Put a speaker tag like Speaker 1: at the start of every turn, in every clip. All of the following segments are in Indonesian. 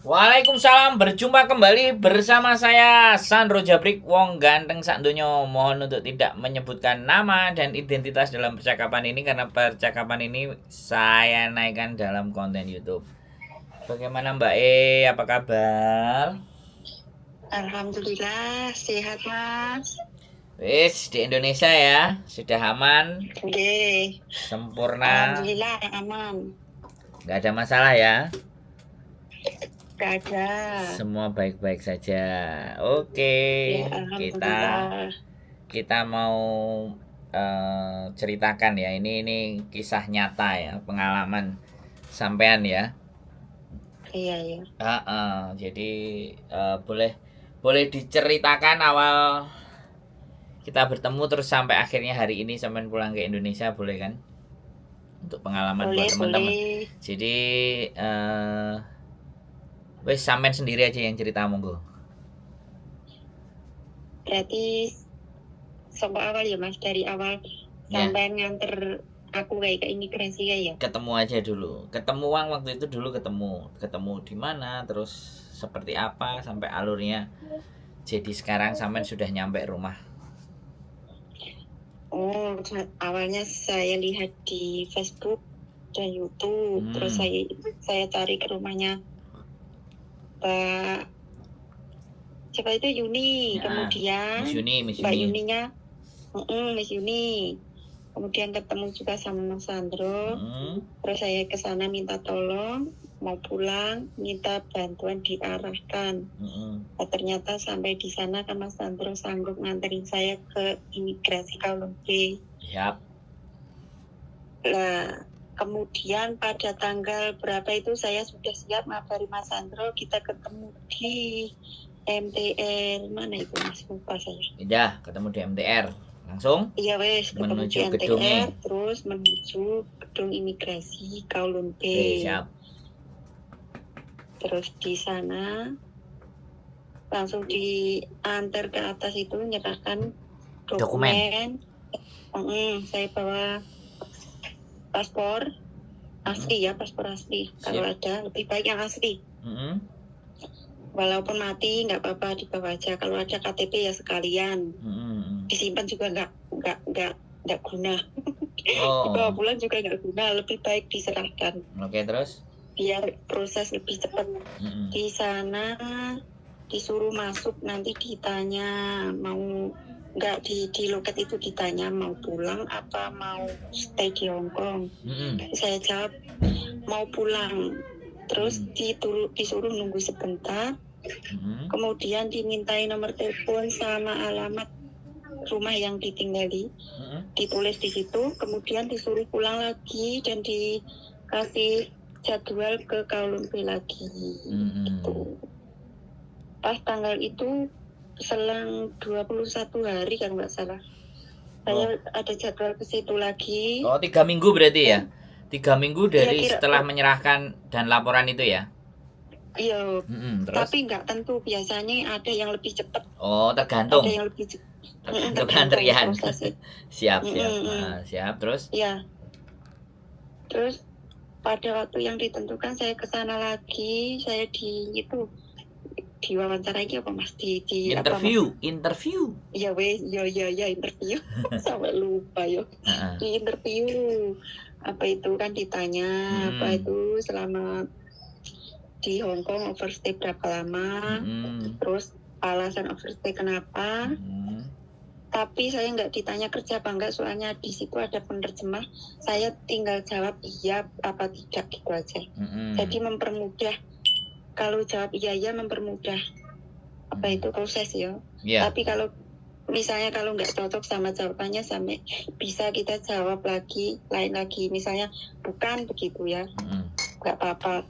Speaker 1: Waalaikumsalam, berjumpa kembali bersama saya Sandro Jabrik Wong ganteng sak donya. Mohon untuk tidak menyebutkan nama dan identitas dalam percakapan ini karena percakapan ini saya naikkan dalam konten YouTube. Bagaimana Mbak apa kabar?
Speaker 2: Alhamdulillah sehat Mas.
Speaker 1: Wis di Indonesia ya, sudah aman,
Speaker 2: Oke.
Speaker 1: sempurna,
Speaker 2: Alhamdulillah aman.
Speaker 1: nggak ada masalah ya.
Speaker 2: Gak ada.
Speaker 1: Semua baik-baik saja. Oke,
Speaker 2: Ya
Speaker 1: kita
Speaker 2: alhamdulillah.
Speaker 1: kita mau ceritakan ya. Ini kisah nyata ya, pengalaman sampean ya.
Speaker 2: Iya ya.
Speaker 1: Jadi boleh boleh diceritakan awal kita bertemu terus sampai akhirnya hari ini sampean pulang ke Indonesia, boleh kan? Untuk pengalaman buat
Speaker 2: Boleh
Speaker 1: teman-teman.
Speaker 2: boleh.
Speaker 1: Jadi wes sampean sendiri aja yang cerita, monggo.
Speaker 2: Berarti sampai awal ya Mas, dari awal
Speaker 1: Ya,
Speaker 2: sampai nganter aku kayak ke imigrasi kayak ya.
Speaker 1: ketemu aja dulu. Ketemu Wang waktu itu dulu ketemu. Ketemu di mana, terus seperti apa sampai alurnya. Jadi sekarang sampean sudah nyampe rumah.
Speaker 2: Oh, awalnya saya lihat di Facebook dan YouTube, terus saya cari ke rumahnya Mbak siapa itu Yuni,
Speaker 1: Ya,
Speaker 2: kemudian
Speaker 1: Miss Yuni,
Speaker 2: Mbak Yuninya Miss Yuni, kemudian ketemu juga sama Mas Sandro. Terus saya ke sana minta tolong, mau pulang minta bantuan diarahkan. Nah, ternyata sampai di sana kan Mas Sandro sanggup nganterin saya ke imigrasi Kowloon B.
Speaker 1: Siap.
Speaker 2: Nah, kemudian pada tanggal berapa itu saya sudah siap ngabari Mas Sandro, kita ketemu di MTR mana itu Mas, lupa saya.
Speaker 1: Udah ketemu di MTR langsung.
Speaker 2: Iya wes, ketemu
Speaker 1: menuju
Speaker 2: di MTR
Speaker 1: gedungnya.
Speaker 2: terus menuju gedung imigrasi Kowloon B.
Speaker 1: Oke, siap.
Speaker 2: Terus di sana langsung diantar ke atas itu nyerahkan dokumen. Saya bawa paspor asli ya, paspor asli. Kalau ada lebih baik yang asli. Walaupun mati nggak apa-apa, dibawa aja. Kalau ada KTP ya sekalian. Disimpan juga nggak guna. Dibawa pulang juga nggak guna, lebih baik diserahkan.
Speaker 1: Oke, terus?
Speaker 2: Biar proses lebih cepat. Di sana disuruh masuk, nanti ditanya mau nggak di loket itu, ditanya mau pulang apa mau stay di Hong Kong. Saya jawab mau pulang. Terus disuruh nunggu sebentar. Kemudian dimintai nomor telepon sama alamat rumah yang ditinggali, ditulis di situ. Kemudian disuruh pulang lagi dan dikasih jadwal ke Kowloon B lagi. Gitu. Pas tanggal itu selang 21 hari kan nggak salah, saya ada jadwal ke situ lagi.
Speaker 1: 3 minggu berarti ya? 3 minggu dari setelah menyerahkan dan laporan itu ya?
Speaker 2: Iya, tapi nggak tentu, biasanya ada yang lebih cepat.
Speaker 1: Oh, tergantung.
Speaker 2: Ada yang lebih cepat.
Speaker 1: Tergantung antrian. Siap. Siap, terus?
Speaker 2: Ya. Terus pada waktu yang ditentukan saya ke sana lagi, saya diwawancarai apa Mas,
Speaker 1: interview.
Speaker 2: Iya wes, ya interview. Sampai lupa yo. Di interview apa itu kan ditanya apa itu selama di Hong Kong overstay berapa lama, terus alasan overstay kenapa. Tapi saya nggak ditanya kerja apa enggak, soalnya di situ ada penerjemah. Saya tinggal jawab iya apa tidak gitu aja. Jadi mempermudah, kalau jawab iya mempermudah apa itu proses ya. Tapi kalau misalnya kalau nggak cocok sama jawabannya, sampai bisa kita jawab lagi, lain lagi, misalnya bukan begitu ya, nggak apa-apa.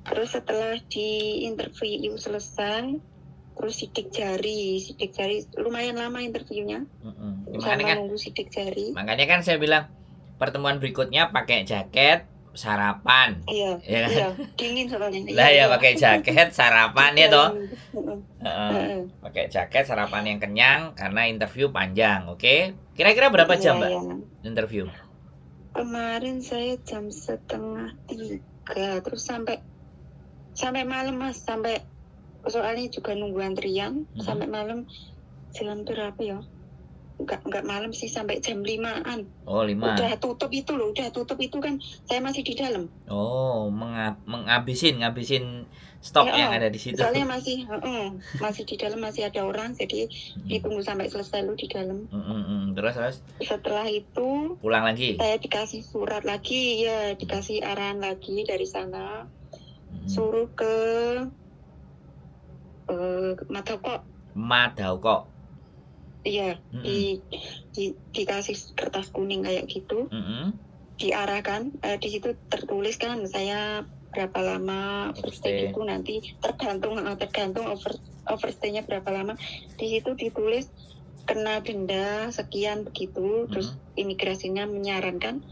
Speaker 2: Terus setelah di interview selesai, terus sidik jari lumayan lama interviewnya. Sama nunggu sidik jari.
Speaker 1: Makanya kan saya bilang pertemuan berikutnya pakai jaket, sarapan.
Speaker 2: Iya,
Speaker 1: ya kan?
Speaker 2: Iya, dingin soalnya.
Speaker 1: Lah ya pakai jaket, sarapan ya toh. Pakai jaket, sarapan yang kenyang karena interview panjang, oke? Kira-kira berapa jam, Mbak? Interview?
Speaker 2: Kemarin saya jam 2:30, terus sampai Sampai malam Mas, sampai soalnya juga nunggu antrian sampai malam jam berapa ya? Enggak malam sih, sampai jam 5-an.
Speaker 1: Oh, 5.
Speaker 2: Udah tutup itu loh, udah tutup itu kan saya masih di dalam.
Speaker 1: Oh, ngabisin stok yang ada di situ.
Speaker 2: Soalnya masih di dalam, masih ada orang, jadi ditunggu sampai selesai lu di dalam.
Speaker 1: Terus
Speaker 2: Setelah itu
Speaker 1: pulang lagi.
Speaker 2: saya dikasih surat lagi, ya dikasih arahan lagi dari sana, suruh ke
Speaker 1: Madaoko.
Speaker 2: Iya, dikasih kertas kuning kayak gitu, diarahkan. Di situ tertulis kan saya berapa lama overstay itu, nanti tergantung overstay-nya berapa lama. Di situ ditulis kena denda sekian begitu. Terus imigrasinya menyarankan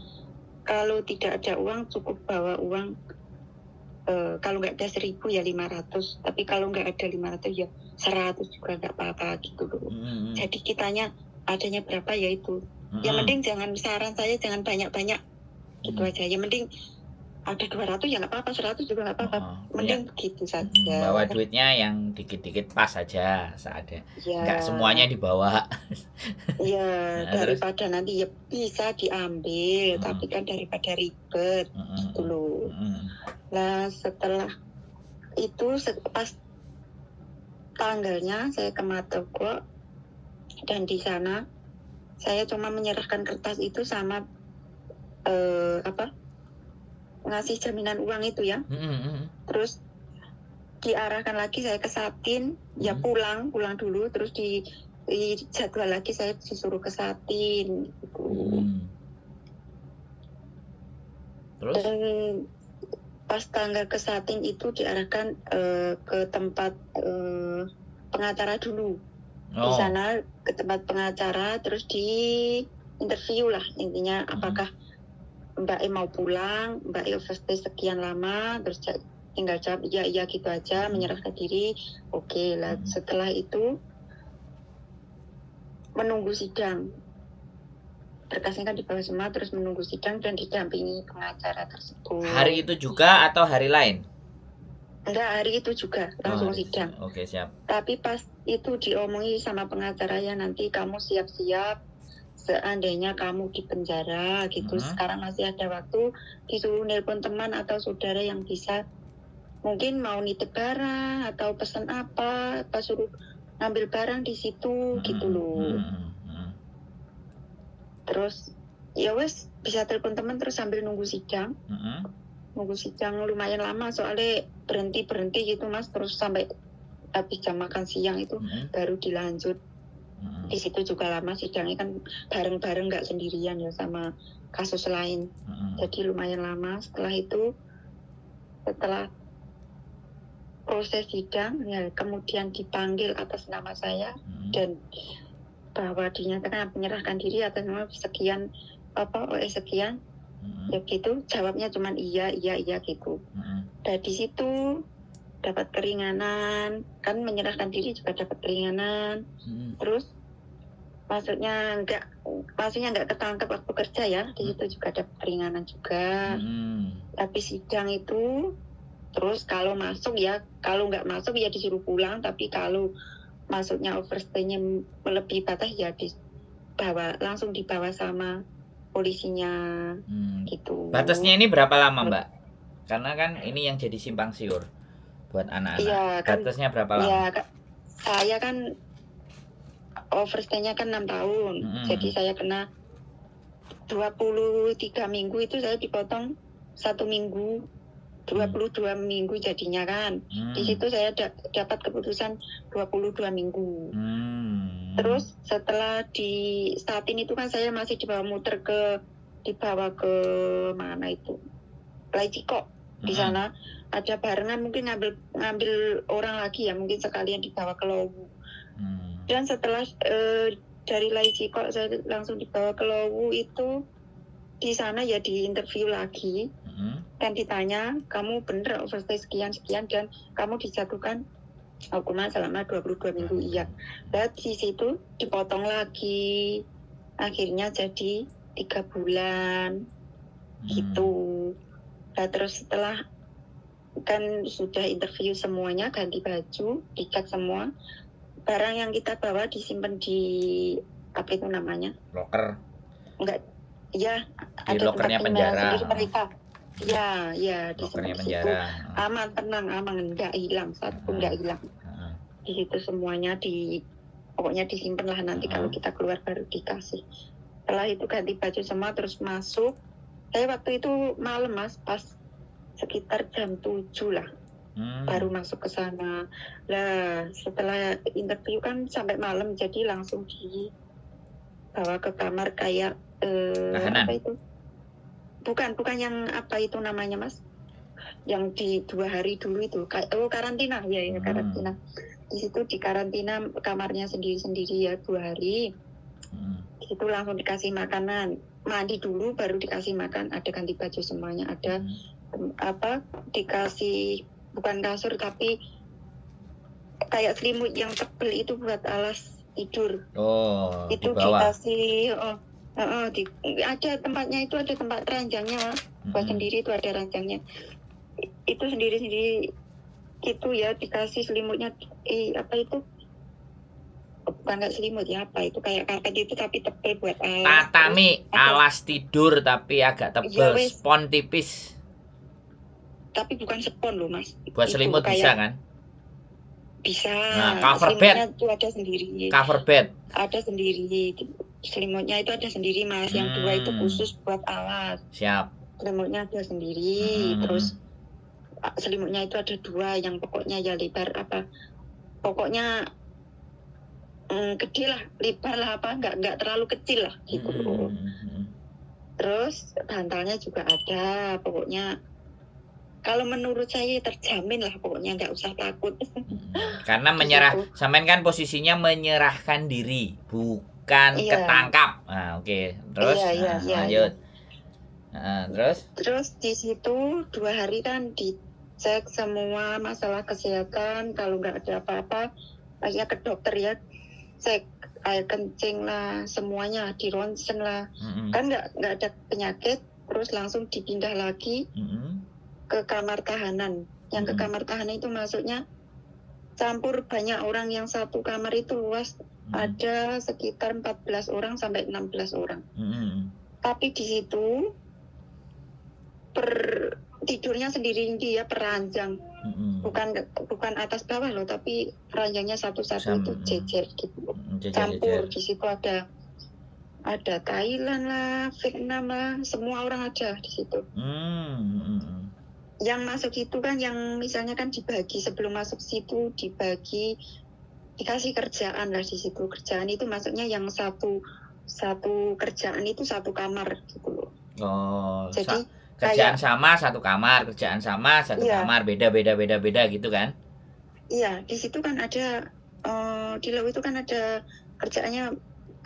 Speaker 2: kalau tidak ada uang cukup bawa uang. Kalau nggak ada 1.000 ya 500, tapi kalau nggak ada 500 ya 100 juga nggak apa-apa gitu loh. Jadi kitanya adanya berapa ya itu. Yang mending saran saya jangan banyak-banyak gitu aja. Yang mending ada 200 ya nggak apa-apa, 100 juga nggak apa-apa. Mending begitu saja.
Speaker 1: Bawa duitnya yang dikit-dikit pas aja seadanya.
Speaker 2: Ya.
Speaker 1: Nggak semuanya dibawa.
Speaker 2: Iya, daripada nanti ya bisa diambil, tapi kan daripada ribet gitu loh. Nah setelah itu pas tanggalnya saya ke Madaoko, dan di sana saya cuma menyerahkan kertas itu sama ngasih jaminan uang itu ya. Terus diarahkan lagi saya ke Satin, ya pulang dulu, terus di jadwal lagi saya disuruh ke Satin gitu.
Speaker 1: Terus?
Speaker 2: Dan pas tanggal ke Satin itu diarahkan ke tempat pengacara dulu. Di sana ke tempat pengacara, terus di interview lah intinya, apakah Mbak E mau pulang, Mbak E overstay sekian lama, terus tinggal jawab iya gitu aja, menyerahkan diri. Oke lah. Setelah itu menunggu sidang. Berkasnya kan dibawa semua, terus menunggu sidang dan didampingi pengacara tersebut.
Speaker 1: Hari itu juga atau hari lain?
Speaker 2: Enggak, hari itu juga langsung sidang.
Speaker 1: Oke, siap.
Speaker 2: Tapi pas itu diomongi sama pengacaranya, nanti kamu siap-siap seandainya kamu di penjara gitu. Sekarang masih ada waktu, disuruh nelpon teman atau saudara yang bisa mungkin mau nitip barang atau pesan apa suruh ngambil barang di situ gitu loh. Terus ya wes bisa telepon teman terus sambil nunggu sidang. Nunggu sidang lumayan lama soalnya berhenti gitu Mas, terus sampai habis jam makan siang itu baru dilanjut. Di situ juga lama sidangnya kan bareng-bareng, nggak sendirian ya sama kasus lain. Jadi lumayan lama. Setelah proses sidang ya kemudian dipanggil atas nama saya dan bahwa dinyatakan menyerahkan diri atas nama sekian sekian. Ya gitu, jawabnya cuma iya gitu. Dan di situ dapat keringanan, kan menyerahkan diri juga dapat keringanan. Terus maksudnya nggak ketangkap waktu kerja ya, di situ juga dapat keringanan juga. Tapi sidang itu terus kalau masuk ya, kalau nggak masuk ya disuruh pulang, tapi kalau masuknya overstay-nya melebihi batas ya langsung dibawa sama polisinya gitu.
Speaker 1: Batasnya ini berapa lama Mbak? Karena kan ini yang jadi simpang siur buat anak-anak. Iya, kan, batasnya berapa lama?
Speaker 2: Iya, saya kan overstay-nya kan 6 tahun. Jadi saya kena 23 minggu itu saya dipotong 1 minggu. 22 minggu jadinya kan. Di situ saya dapat keputusan 22 minggu. Terus setelah di Satin itu kan saya masih dibawa ke mana itu? Laiciko. Di sana ada barengan mungkin ngambil orang lagi ya, mungkin sekalian dibawa ke Lowu. Dan setelah dari Laiciko saya langsung dibawa ke Lowu itu, di sana ya di interview lagi. Dan ditanya, kamu bener overstay sekian dan kamu dijatuhkan hukuman selama 22 minggu. Iya. Dan di situ dipotong lagi, akhirnya jadi 3 bulan gitu. Nah terus setelah kan sudah interview semuanya, ganti baju, dicat semua. Barang yang kita bawa disimpan di apa itu namanya?
Speaker 1: Loker.
Speaker 2: Enggak, ya
Speaker 1: Di
Speaker 2: ada
Speaker 1: lokernya
Speaker 2: tempat tinggal
Speaker 1: penjara.
Speaker 2: sendiri mereka. Ya
Speaker 1: Lokernya
Speaker 2: di situ.
Speaker 1: penjara.
Speaker 2: Aman, tenang, aman, nggak hilang, satu pun nggak hilang. Di situ semuanya pokoknya disimpan lah, nanti kalau kita keluar baru dikasih. Setelah itu ganti baju semua terus masuk. Saya waktu itu malam Mas, pas sekitar jam 7 lah. Baru masuk ke sana. Lah setelah interview kan sampai malam, jadi langsung dibawa ke kamar kayak apa itu? Bukan yang apa itu namanya Mas? Yang di 2 hari dulu itu karantina ya karantina. Di situ di karantina kamarnya sendiri-sendiri ya 2 hari. Itu langsung dikasih makanan, mandi dulu baru dikasih makan, ada ganti baju semuanya, ada dikasih bukan kasur tapi kayak selimut yang tebal itu buat alas tidur. Itu dikasih ada tempatnya, itu ada tempat ranjangnya buat sendiri, itu ada ranjangnya itu sendiri gitu ya, dikasih selimutnya apa itu bukan kayak selimut ya, apa itu kayak karpet itu tapi tebal buat alas.
Speaker 1: Tatami alas tidur tapi agak tebal, ya, spon tipis.
Speaker 2: Tapi bukan spon loh Mas.
Speaker 1: Buat itu selimut bisa kan?
Speaker 2: Bisa.
Speaker 1: Nah, cover bed
Speaker 2: itu ada sendiri.
Speaker 1: Cover bed
Speaker 2: ada sendiri. Selimutnya itu ada sendiri Mas. Yang 2 itu khusus buat alas.
Speaker 1: Siap.
Speaker 2: Selimutnya ada sendiri. Terus selimutnya itu ada 2 yang pokoknya ya lebar apa? Pokoknya gede lah, lebar lah apa? Enggak terlalu kecil lah gitu. Terus bantalnya juga ada. Pokoknya kalau menurut saya terjamin lah, pokoknya nggak usah takut.
Speaker 1: Karena menyerah, sampean kan posisinya menyerahkan diri, bukan ketangkap. Nah, oke. Terus lanjut.
Speaker 2: Terus di situ 2 hari kan dicek semua masalah kesehatan, kalau nggak ada apa-apa, akhirnya ke dokter ya, cek air kencing lah, semuanya di ronsen lah. Kan nggak ada penyakit, terus langsung dipindah lagi ke kamar tahanan. Yang ke kamar tahanan itu masuknya campur banyak orang, yang satu kamar itu luas, ada sekitar 14 orang sampai 16 orang. Tapi di situ tidurnya sendiri dia peranjang. Bukan atas bawah loh, tapi peranjangnya satu-satu itu jejer gitu. Campur. Di situ ada Thailand lah, Vietnam lah, semua orang ada di situ. Yang masuk itu kan, yang misalnya kan dibagi sebelum masuk situ, dikasih kerjaan lah di situ. Kerjaan itu maksudnya yang satu kerjaan itu satu kamar gitu loh.
Speaker 1: Jadi kerjaan sama satu kamar, kerjaan sama satu kamar, beda gitu kan?
Speaker 2: Iya, di situ kan ada di laut itu kan ada kerjaannya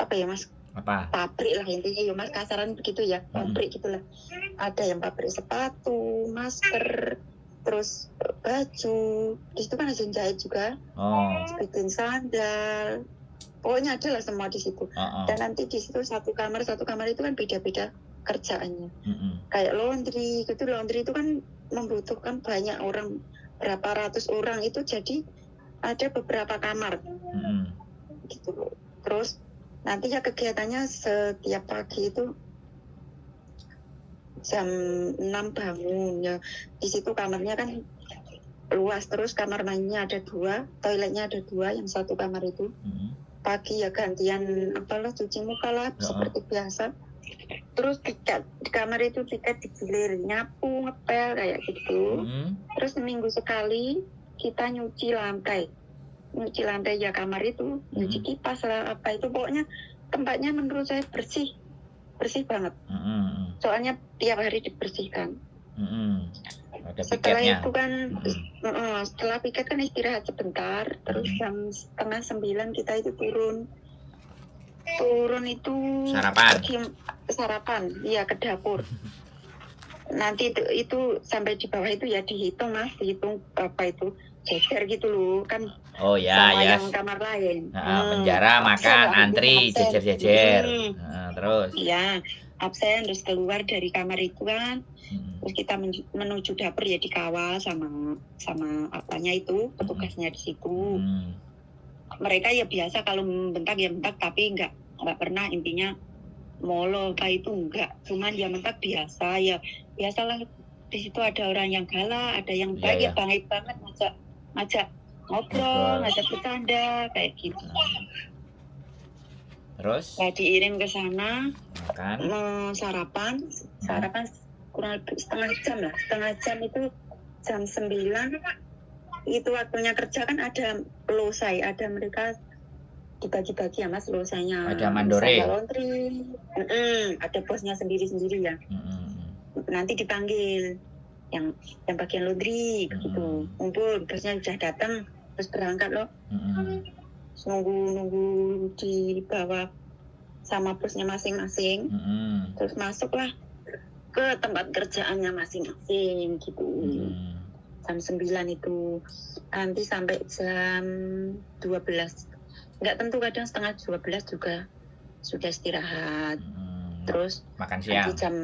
Speaker 2: apa ya Mas?
Speaker 1: Apa?
Speaker 2: Pabrik lah intinya ya Mas, kasaran begitu ya, pabrik gitulah. Ada yang pabrik sepatu, masker, terus baju. Di situ kan ada jahit juga, bikin sandal. Pokoknya ada lah semua di situ. Dan nanti di situ satu kamar itu kan beda-beda kerjaannya. Kayak laundry itu kan membutuhkan banyak orang, berapa ratus orang itu, jadi ada beberapa kamar. Gitu loh. Terus nanti ya kegiatannya setiap pagi itu jam 6 bangun ya. Di situ kamarnya kan luas, terus kamar mandinya ada 2, toiletnya ada 2, yang satu kamar itu. Pagi ya gantian apalah, cuci muka lah seperti biasa. Terus di kamar itu kita digilir, nyapu, ngepel kayak gitu. Terus seminggu sekali kita nyuci lantai ya kamar itu, nyuci kipas lah apa itu, pokoknya tempatnya menurut saya bersih banget. Soalnya tiap hari dibersihkan.
Speaker 1: Ada
Speaker 2: setelah
Speaker 1: piketnya.
Speaker 2: Itu kan setelah piket kan istirahat sebentar, terus jam 8:30 kita itu turun itu sarapan iya, ke dapur. Nanti itu sampai di bawah itu ya dihitung apa itu jejer gitu loh kan. Sama yang kamar lain.
Speaker 1: Penjara makan antri jejer-jejer. Terus
Speaker 2: iya, absen terus keluar dari kamar itu kan,
Speaker 1: Mm-mm.
Speaker 2: terus kita menuju dapur ya dikawal sama apanya itu petugasnya di situ.
Speaker 1: Mm.
Speaker 2: Mereka ya biasa kalau bentak ya bentak, tapi nggak pernah intinya molo kayak itu enggak, cuman ya mentak biasa ya, biasalah di situ ada orang yang galak, ada yang baik ya baik banget, ngajak ngobrol, ngajak bercanda kayak gitu.
Speaker 1: Terus
Speaker 2: Nah, diirim ke sana
Speaker 1: makan,
Speaker 2: sarapan kurang lebih setengah jam itu jam 9 itu waktunya kerja kan, ada losai, ada mereka dibagi-bagi ya Mas losainya,
Speaker 1: ada mandore,
Speaker 2: laundry, ada bosnya sendiri-sendiri ya. Nanti dipanggil yang bagian laundry gitu, ngumpul, bosnya udah datang terus berangkat loh. Nunggu di bawah sama bosnya masing-masing, terus masuklah ke tempat kerjaannya masing-masing gitu. Jam 9 itu nanti sampai jam 12, nggak tentu, kadang setengah 12 juga sudah istirahat. Terus
Speaker 1: makan siang
Speaker 2: nanti jam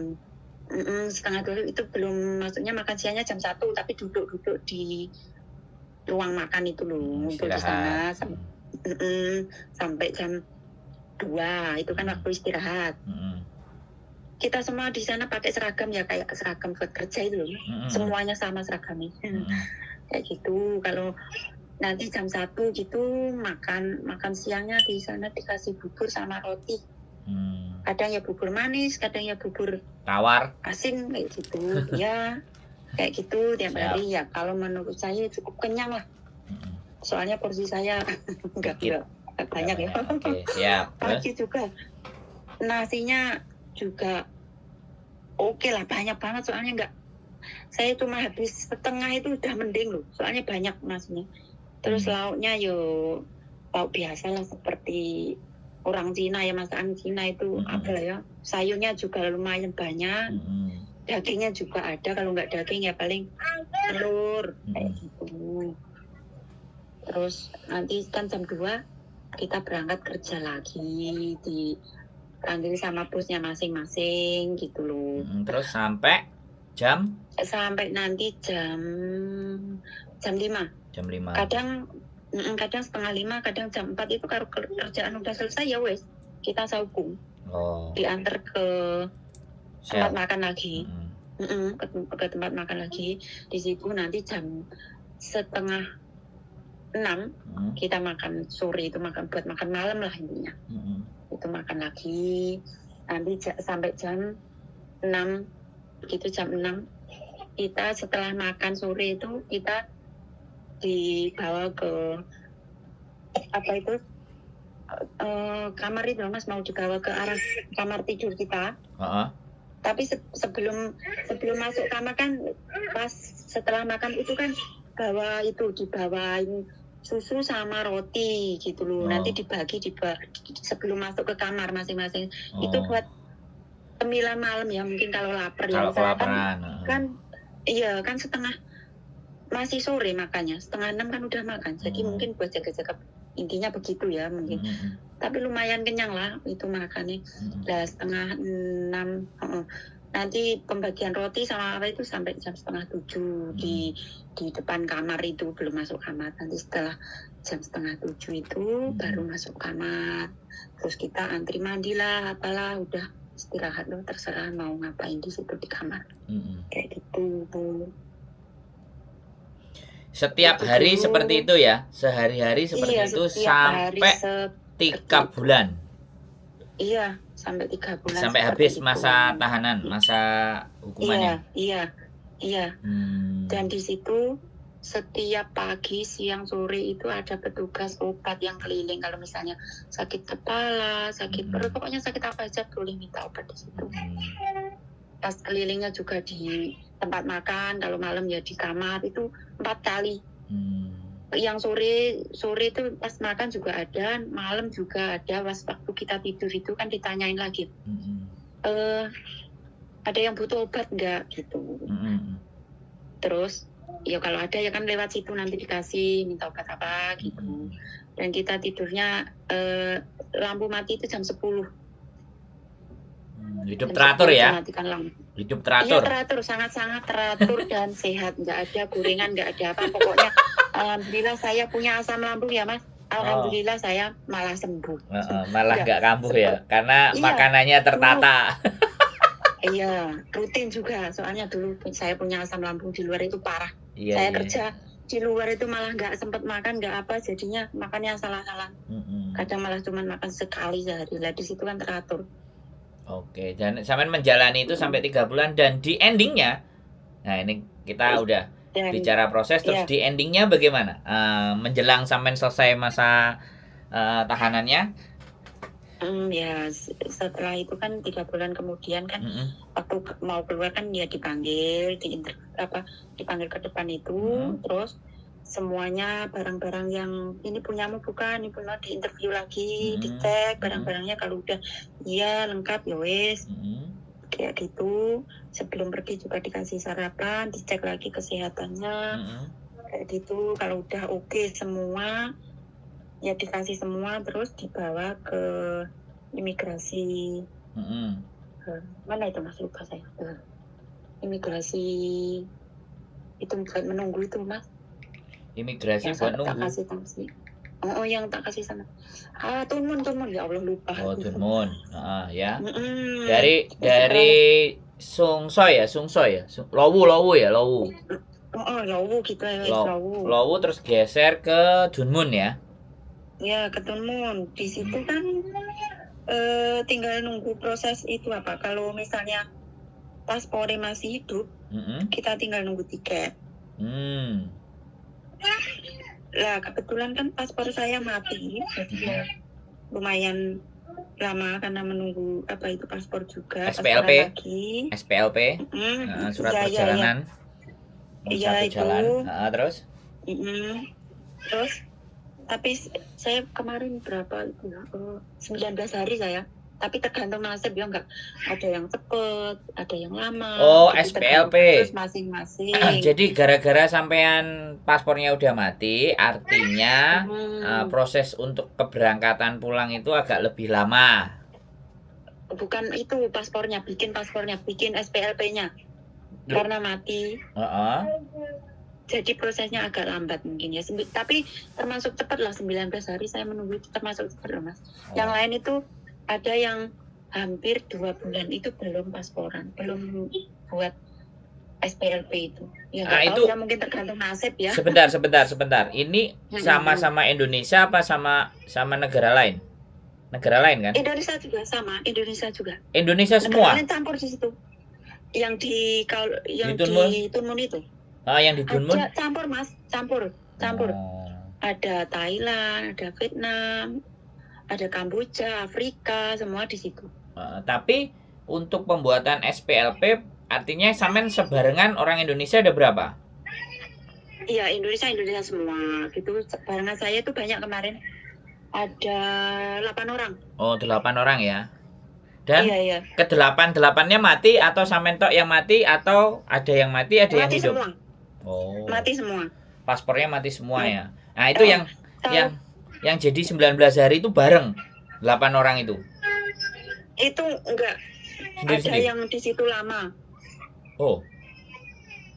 Speaker 2: setengah 12 itu belum, maksudnya makan siangnya jam 1, tapi duduk di ruang makan itu loh, ngumpul di sana sampai jam 2 itu kan waktu istirahat. Kita semua di sana pakai seragam ya, kayak seragam buat kerja itu loh, semuanya sama seragamnya. Kayak gitu. Kalau nanti jam 1 gitu makan siangnya di sana dikasih bubur sama roti. Kadang ya bubur manis, kadang ya bubur
Speaker 1: tawar
Speaker 2: asin kayak gitu. Ya kayak gitu tiap hari ya. Kalau menurut saya cukup kenyang lah. Soalnya porsi saya enggak banyak ya.
Speaker 1: Oke, siap.
Speaker 2: Pagi juga nasinya juga oke lah, banyak banget, soalnya enggak, saya cuma habis setengah itu udah mending loh, soalnya banyak nasinya. Terus lauknya yo lauk biasa lah seperti orang Cina ya, masakan Cina itu apa lah ya, sayurnya juga lumayan banyak, dagingnya juga ada, kalau nggak daging ya paling telur kayak gitu. Terus nanti kan jam 2 kita berangkat kerja lagi, dipanggil sama bosnya masing-masing gitu loh.
Speaker 1: Terus sampai nanti
Speaker 2: jam 5.
Speaker 1: Jam 5.
Speaker 2: Kadang setengah 5, kadang jam 4 itu kalau kerjaan udah selesai ya wes kita saukung. Diantar ke tempat makan lagi. Ke tempat makan lagi. Di situ nanti jam setengah 6 kita makan sore, itu buat makan malam lah intinya. Itu makan lagi nanti sampai jam 6 gitu. Jam 6 kita setelah makan sore itu kita dibawa ke apa itu kamar itu Mas, mau dibawa ke arah kamar tidur kita. Tapi sebelum masuk kamar kan, pas setelah makan itu kan dibawain susu sama roti gitu loh. Nanti dibagi sebelum masuk ke kamar masing-masing. Itu buat cemilan malam ya, mungkin kalau lapar ya.
Speaker 1: Kalau kelaparan.
Speaker 2: Kan iya kan masih sore makannya, setengah 6 kan udah makan. Jadi mungkin buat jaga-jaga, intinya begitu ya mungkin. Tapi lumayan kenyang lah itu makannya. Lah setengah 6 nanti pembagian roti sama apa itu sampai jam setengah 7 di depan kamar itu, belum masuk kamar. Nanti setelah jam setengah 7 itu baru masuk kamar. Terus kita antri mandi lah, apalah, udah istirahat loh, terserah mau ngapain di situ di kamar. Kayak gitu.
Speaker 1: Setiap hari seperti itu ya, sehari-hari seperti itu sampai 3 bulan.
Speaker 2: Iya, sampai 3 bulan.
Speaker 1: Sampai habis masa tahanan, masa hukumannya.
Speaker 2: Iya. Dan di situ setiap pagi, siang, sore itu ada petugas obat yang keliling. Kalau misalnya sakit kepala, sakit perut, pokoknya sakit apa aja boleh minta obat di situ. Pas kelilingnya juga di tempat makan, kalau malam ya di kamar, itu 4 kali. Yang sore itu pas makan juga ada, malam juga ada. Waktu kita tidur itu kan ditanyain lagi, ada yang butuh obat nggak gitu. Terus ya kalau ada ya kan lewat situ nanti dikasih, minta obat apa gitu. Dan kita tidurnya lampu mati itu jam 10.
Speaker 1: Hidup
Speaker 2: Jam
Speaker 1: teratur
Speaker 2: 10
Speaker 1: ya.
Speaker 2: saya matikan lampu.
Speaker 1: Hidup
Speaker 2: Iya
Speaker 1: teratur.
Speaker 2: teratur, sangat-sangat teratur dan sehat. Nggak ada gorengan, nggak ada apa. Pokoknya alhamdulillah saya punya asam lambung ya Mas. Alhamdulillah saya malah sembuh.
Speaker 1: Malah nggak kambuh ya, karena
Speaker 2: Iya,
Speaker 1: makanannya tertata.
Speaker 2: Iya, rutin juga. Soalnya dulu saya punya asam lambung di luar itu parah.
Speaker 1: Iya,
Speaker 2: Saya
Speaker 1: iya.
Speaker 2: kerja di luar itu malah nggak sempat makan, nggak apa. Jadinya makannya salah-salah. Kadang malah cuma makan sekali sehari. Lah di situ kan teratur.
Speaker 1: Oke, dan sampean menjalani itu sampai 3 bulan dan di endingnya, nah ini kita udah
Speaker 2: Dan
Speaker 1: bicara proses, terus
Speaker 2: iya.
Speaker 1: di endingnya bagaimana? Menjelang sampean selesai masa tahanannya?
Speaker 2: Ya setelah itu kan 3 bulan kemudian kan waktu mau keluar kan ya dipanggil dipanggil ke depan itu, terus semuanya barang-barang yang ini punyamu bukan, ini punya diinterview lagi, dicek barang-barangnya, kalau udah iya lengkap ya wes, kayak gitu. Sebelum pergi juga dikasih sarapan, dicek lagi kesehatannya, kayak gitu. Kalau udah oke semua ya dikasih semua, terus dibawa ke imigrasi. Mana itu Mas, lupa saya. Imigrasi itu buat menunggu itu Mas.
Speaker 1: Imigrasi
Speaker 2: Yang
Speaker 1: buat
Speaker 2: tak
Speaker 1: nunggu.
Speaker 2: kasih sanksi. Yang tak kasih sana. Tunmun ya Allah lupa.
Speaker 1: Tunmun. Ya.
Speaker 2: Mm-mm.
Speaker 1: Dari Sungsoy ya. Lowu ya.
Speaker 2: Lowu gitu ya, Lowu.
Speaker 1: Lowu terus geser ke Dunmun ya.
Speaker 2: Ya, ke Tunmun. Di situ kan tinggal nunggu proses itu apa. Kalau misalnya paspornya masih hidup, kita tinggal nunggu tiket. Lah kebetulan kan paspor saya mati, jadi ya lumayan lama karena menunggu apa itu paspor juga.
Speaker 1: SPLP. Surat perjalanan.
Speaker 2: Iya itu.
Speaker 1: Jalan. Terus?
Speaker 2: Terus tapi saya kemarin berapa itu ya? 19 hari saya. Tapi tergantung nasib ya, nggak ada yang cepet, ada yang lama.
Speaker 1: SPLP.
Speaker 2: Terus masing-masing.
Speaker 1: Jadi gara-gara sampean paspornya udah mati, artinya proses untuk keberangkatan pulang itu agak lebih lama.
Speaker 2: Bukan itu paspornya, bikin SPLP-nya karena mati. Jadi prosesnya agak lambat mungkin ya. Tapi termasuk cepat lah, 19 hari saya menunggu itu termasuk cepat loh Mas. Yang lain itu ada yang hampir 2 bulan itu belum pasporan, belum buat SPLP itu. Ya nggak tahu ya, mungkin tergantung nasib ya.
Speaker 1: Sebentar. Ini sama-sama Indonesia apa sama negara lain? Negara lain kan?
Speaker 2: Indonesia juga sama, Indonesia juga.
Speaker 1: Indonesia semua.
Speaker 2: Negara lain campur di situ. Yang di Tunmun itu.
Speaker 1: Yang di Tunmun?
Speaker 2: Campur Mas, campur. Ada Thailand, ada Vietnam, ada Kamboja, Afrika, semua di situ.
Speaker 1: Tapi untuk pembuatan SPLP artinya sampean sebarengan orang Indonesia ada berapa?
Speaker 2: Iya, Indonesia semua. Gitu. Barengan saya itu banyak kemarin. Ada 8 orang.
Speaker 1: 8 orang ya. Dan
Speaker 2: iya.
Speaker 1: ke-8-8-nya mati atau sampean tok yang mati, atau ada yang mati, ada yang hidup?
Speaker 2: Semua. Mati semua.
Speaker 1: Paspornya mati semua ya. Nah, itu yang jadi 19 hari itu bareng 8 orang itu.
Speaker 2: Itu enggak. Ada yang di situ lama.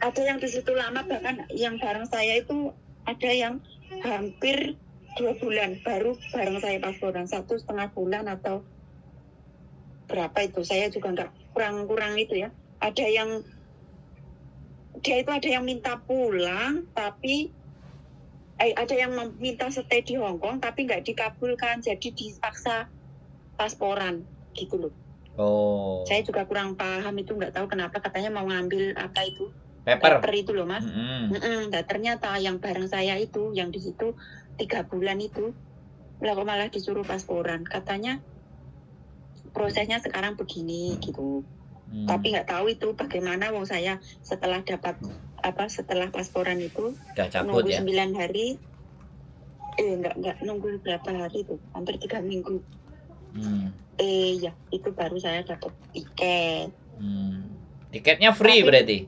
Speaker 2: Ada yang di situ lama, bahkan yang bareng saya itu ada yang hampir 2 bulan baru bareng saya pasporan, 1,5 bulan atau berapa itu, saya juga enggak, kurang itu ya. Ada yang minta pulang, tapi ada yang meminta stay di Hong Kong tapi nggak dikabulkan, jadi dipaksa pasporan gitu loh. Saya juga kurang paham itu, nggak tahu kenapa, katanya mau ngambil apa itu paper itu loh Mas. Nah, ternyata yang bareng saya itu yang di situ 3 bulan itu malah disuruh pasporan, katanya prosesnya sekarang begini gitu. Tapi nggak tahu itu bagaimana, wong saya setelah pasporan itu
Speaker 1: cabut,
Speaker 2: nunggu
Speaker 1: ya?
Speaker 2: 9 hari. Nggak nunggu berapa hari tuh, hampir 3 minggu. Ya itu baru saya dapat tiket.
Speaker 1: Tiketnya free. Tapi berarti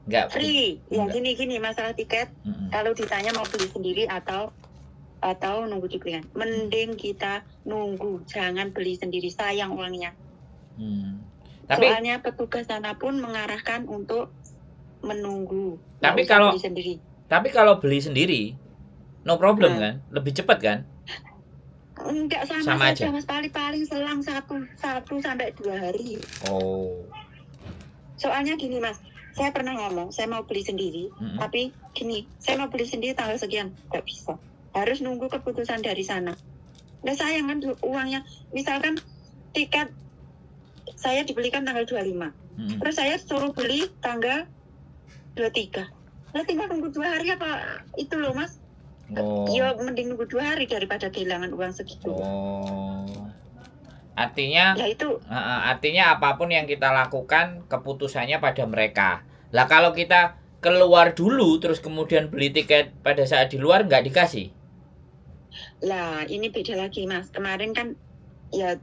Speaker 1: nggak
Speaker 2: free ya. Gini masalah tiket, kalau ditanya mau beli sendiri atau nunggu dibelikan, mending kita nunggu, jangan beli sendiri, sayang uangnya.
Speaker 1: Tapi
Speaker 2: soalnya petugas sana pun mengarahkan untuk menunggu.
Speaker 1: Tapi
Speaker 2: Nggak usah
Speaker 1: kalau
Speaker 2: beli sendiri.
Speaker 1: Tapi kalau beli sendiri, no problem kan? Lebih cepat kan?
Speaker 2: Enggak sama
Speaker 1: Sama
Speaker 2: saja
Speaker 1: aja.
Speaker 2: Mas, paling selang 1 sampai 2 hari.
Speaker 1: Oh.
Speaker 2: Soalnya gini Mas, saya pernah ngomong saya mau beli sendiri, tapi gini, saya mau beli sendiri tanggal sekian, nggak bisa. Harus nunggu keputusan dari sana. Nah sayang kan uangnya, misalkan tiket saya dibelikan tanggal 25, terus saya suruh beli tanggal 23. Nah tinggal nunggu 2 hari apa itu loh Mas.
Speaker 1: Oh.
Speaker 2: Ya mending nunggu 2 hari daripada kehilangan uang segitu.
Speaker 1: Oh. Artinya
Speaker 2: Ya itu.
Speaker 1: Artinya apapun yang kita lakukan keputusannya pada mereka. Lah kalau kita keluar dulu terus kemudian beli tiket pada saat di luar nggak dikasih?
Speaker 2: Lah ini beda lagi Mas. Kemarin kan ya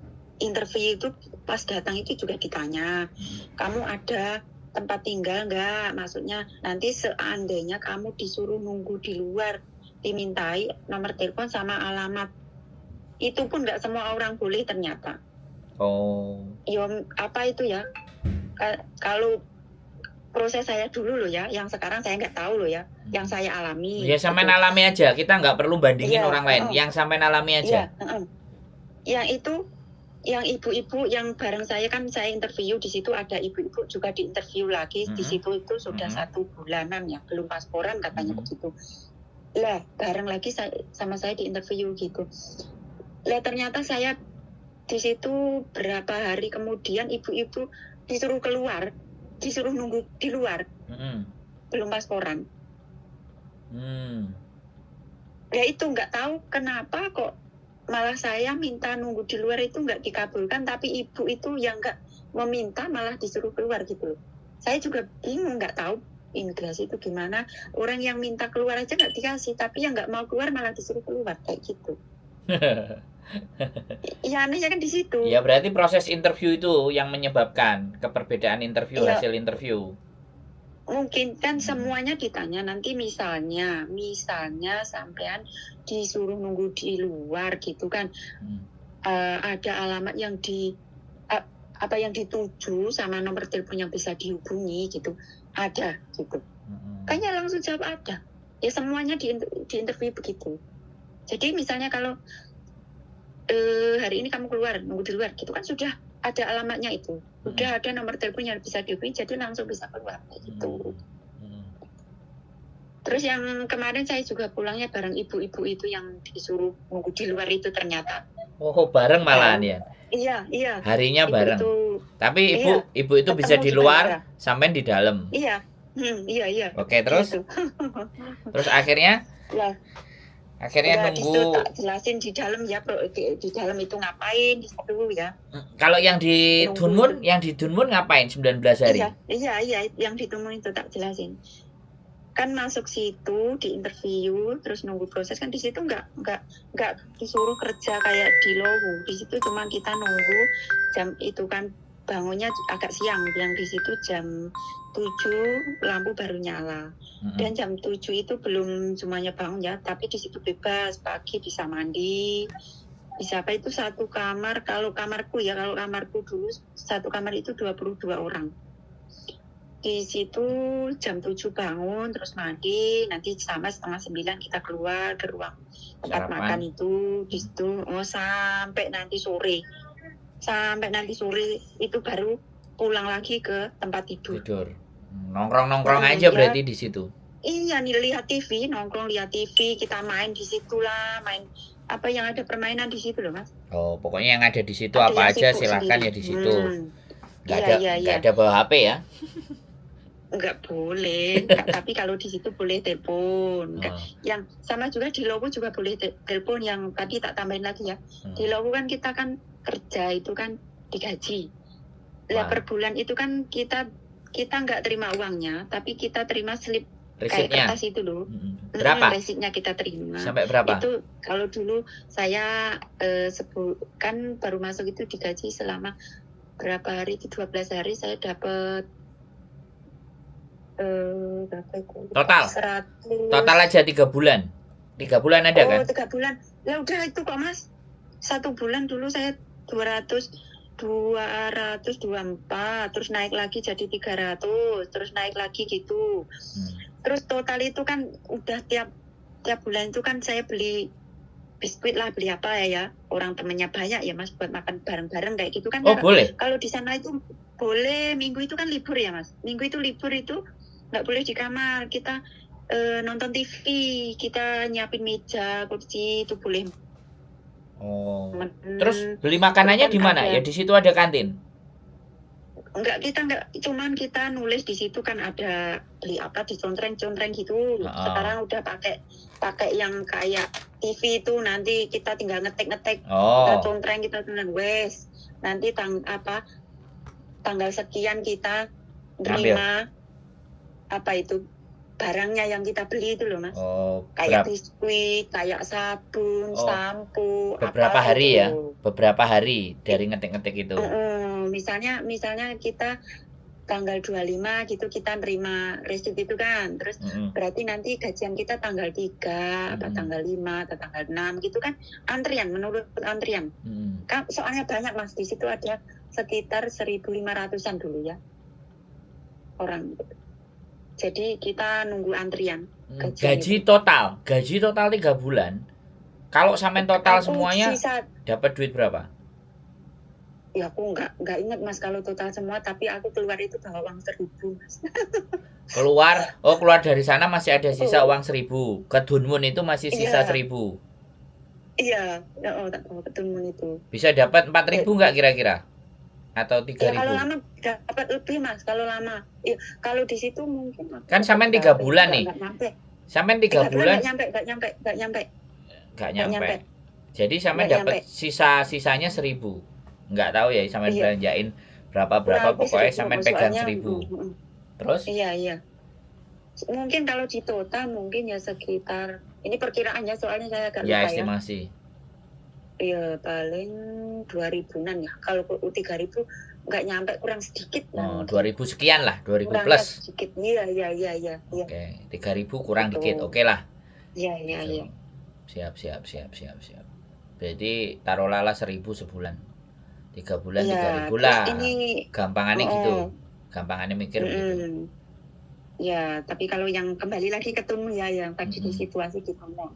Speaker 2: interview itu pas datang itu juga ditanya, kamu ada tempat tinggal nggak? Maksudnya nanti seandainya kamu disuruh nunggu di luar, dimintai nomor telepon sama alamat. Itu pun nggak semua orang boleh ternyata.
Speaker 1: Oh.
Speaker 2: Ya apa itu ya? Kalau proses saya dulu loh ya, yang sekarang saya nggak tahu loh ya, yang saya alami.
Speaker 1: Ya sampean alami aja, kita nggak perlu bandingin orang lain. Yang sampean alami aja.
Speaker 2: Yang itu, yang ibu-ibu yang bareng saya kan saya interview di situ, ada ibu-ibu juga diinterview lagi di situ itu sudah 1 bulanan ya, belum pasporan katanya begitu. Lah bareng lagi sama saya diinterview gitu. Lah ternyata saya di situ berapa hari kemudian ibu-ibu disuruh keluar, disuruh nunggu di luar, belum pasporan. Ya itu nggak tahu kenapa kok malah saya minta nunggu di luar itu nggak dikabulkan, tapi ibu itu yang nggak meminta malah disuruh keluar gitu. Saya juga bingung, nggak tahu imigrasi itu gimana, orang yang minta keluar aja nggak dikasih, tapi yang nggak mau keluar malah disuruh keluar kayak gitu. Ya anehnya kan di situ.
Speaker 1: Ya berarti proses interview itu yang menyebabkan keperbedaan interview, hasil interview.
Speaker 2: Mungkin kan semuanya ditanya nanti misalnya sampean disuruh nunggu di luar gitu kan, ada alamat yang yang dituju sama nomor telepon yang bisa dihubungi gitu, ada gitu. Kayaknya langsung jawab ada. Ya semuanya di interview begitu. Jadi misalnya kalau hari ini kamu keluar nunggu di luar gitu kan sudah ada alamatnya itu, udah ada nomor telepon yang bisa dihubungi, jadi langsung bisa keluar gitu. Terus yang kemarin saya juga pulangnya bareng ibu-ibu itu yang disuruh nunggu di luar itu ternyata.
Speaker 1: Oh bareng malahan ya?
Speaker 2: Iya.
Speaker 1: Harinya bareng. Itu, tapi ibu itu bisa di luar, sampai di dalam.
Speaker 2: Iya. Iya.
Speaker 1: Oke terus? Gitu. Terus akhirnya? Akhirnya nunggu.
Speaker 2: Tak jelasin di dalam ya, di dalam itu ngapain di situ ya.
Speaker 1: Kalau yang di Dunmun, ngapain 19 hari?
Speaker 2: Iya, yang di Dunmun itu tak jelasin. Kan masuk situ di interview terus nunggu proses kan di situ nggak disuruh kerja kayak di Lowu. Di situ cuma kita nunggu jam itu kan bangunnya agak siang, yang di situ jam 7 lampu baru nyala. Dan jam 7 itu belum semuanya bangun ya, tapi di situ bebas, pagi bisa mandi, bisa apa itu 1 kamar. Kalau kamarku dulu 1 kamar itu 22 orang. Di situ jam 7 bangun, terus mandi, nanti sama 8:30 kita keluar ke ruang tempat makan itu, di situ sampai nanti sore itu baru pulang lagi ke tempat tidur.
Speaker 1: Nongkrong aja berarti di situ.
Speaker 2: Iya nih, lihat TV, nongkrong lihat TV, kita main di situ lah, main apa yang ada permainan di situ loh Mas.
Speaker 1: Oh pokoknya yang ada di situ apa aja silahkan ya di situ. Nggak ada bawa HP ya?
Speaker 2: Nggak boleh, tapi kalau di situ boleh telepon. Yang sama juga di Lowu juga boleh telepon, yang tadi tak tambahin lagi ya. Di Lowu kan kita kan kerja itu kan digaji. Lah per bulan itu kan kita nggak terima uangnya, tapi kita terima slip
Speaker 1: resitnya.
Speaker 2: Kayak kertas itu loh.
Speaker 1: Berapa?
Speaker 2: Resitnya kita terima.
Speaker 1: Sampai berapa?
Speaker 2: Itu kalau dulu saya kan baru masuk itu digaji selama berapa hari, itu 12 hari saya dapat
Speaker 1: total 100. Total aja 3 bulan. 3 bulan ada kan?
Speaker 2: 3 bulan. Lah udah itu kok Mas. 1 bulan dulu saya 200 224, terus naik lagi jadi 300, terus naik lagi gitu. Terus total itu kan udah tiap bulan itu kan saya beli biskuit lah, beli apa ya, orang temennya banyak ya Mas, buat makan bareng-bareng kayak gitu kan.
Speaker 1: Oh boleh?
Speaker 2: Kalau di sana itu boleh, minggu itu kan libur ya Mas, minggu itu libur itu nggak boleh di kamar, kita nonton TV, kita nyiapin meja, kursi itu boleh.
Speaker 1: Oh. Terus beli makanannya di mana? Ya di situ ada kantin.
Speaker 2: Enggak, cuman kita nulis di situ kan ada beli apa di contreng gitu. Sekarang udah pakai yang kayak TV itu, nanti kita tinggal ngetik. Kita contreng, kita tulis wes. Nanti tanggal sekian kita terima apa itu barangnya yang kita beli itu loh Mas. Kayak biskuit, kayak sabun, sampo.
Speaker 1: Beberapa hari itu. Ya? Beberapa hari dari ngetik-ngetik itu.
Speaker 2: Misalnya kita tanggal 25 gitu kita nerima resit itu kan. Terus berarti nanti gajian kita tanggal 3, atau tanggal 5, atau tanggal 6 gitu kan. Antrian, menurut antrian. Kan soalnya banyak Mas, di situ ada sekitar 1.500-an dulu ya orang. Jadi kita nunggu antrian.
Speaker 1: Gaji total 3 bulan. Kalau sampean total semuanya dapat duit berapa?
Speaker 2: Ya aku nggak ingat Mas kalau total semua, tapi aku keluar itu bawa uang 1.000 Mas. keluar dari sana masih ada sisa uang 1.000. Ke Dunmun itu masih sisa 1.000. Iya, tak bawa ke Dunmun itu.
Speaker 1: Bisa dapat 4.000 nggak kira-kira? Atau 3.000?
Speaker 2: Ya, kalau lama dapat lebih Mas, kalau lama. Ya, kalau di situ mungkin
Speaker 1: kan sampean 3 bulan nih. Sampean 3 bulan
Speaker 2: enggak nyampe.
Speaker 1: Jadi sampean dapat sisanya 1.000. Enggak tahu ya sampean belanjain berapa pokoknya sampean pegang 1.000. Terus?
Speaker 2: Iya. Mungkin kalau di total mungkin ya sekitar, ini perkiraannya soalnya saya agak lupa ya.
Speaker 1: Estimasi.
Speaker 2: Ya paling 2.000-an ya. Kalau 3.000 nggak nyampe, kurang sedikit.
Speaker 1: 2.000 sekian lah, 2.000 kurang plus.
Speaker 2: Sedikit, iya.
Speaker 1: Oke, 3.000 kurang dikit, oke lah.
Speaker 2: Iya.
Speaker 1: Siap. Jadi taruhlah 1.000 sebulan. 3 bulan 3.000 lah. Gampangannya gitu. Gampangannya mikir begitu.
Speaker 2: Ya, tapi kalau yang kembali lagi ke Tunmun ya, yang tadi di situasi di Tunmun.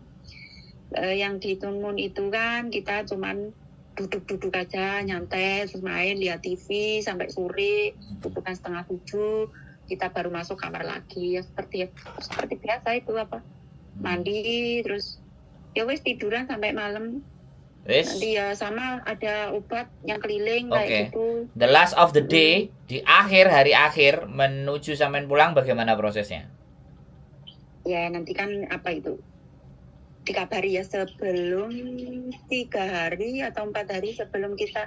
Speaker 2: Yang di Tunmun itu kan kita cuman duduk aja, nyantai, terus main, lihat TV sampai sore, itu kan 6:30, kita baru masuk kamar lagi ya, seperti biasa itu mandi, terus ya wes tiduran sampai malam. Nanti ya sama ada obat yang keliling kayak gitu.
Speaker 1: The last of the day, di hari akhir menuju sampean pulang bagaimana prosesnya?
Speaker 2: Ya nanti kan dikabari ya sebelum 3 hari atau 4 hari sebelum kita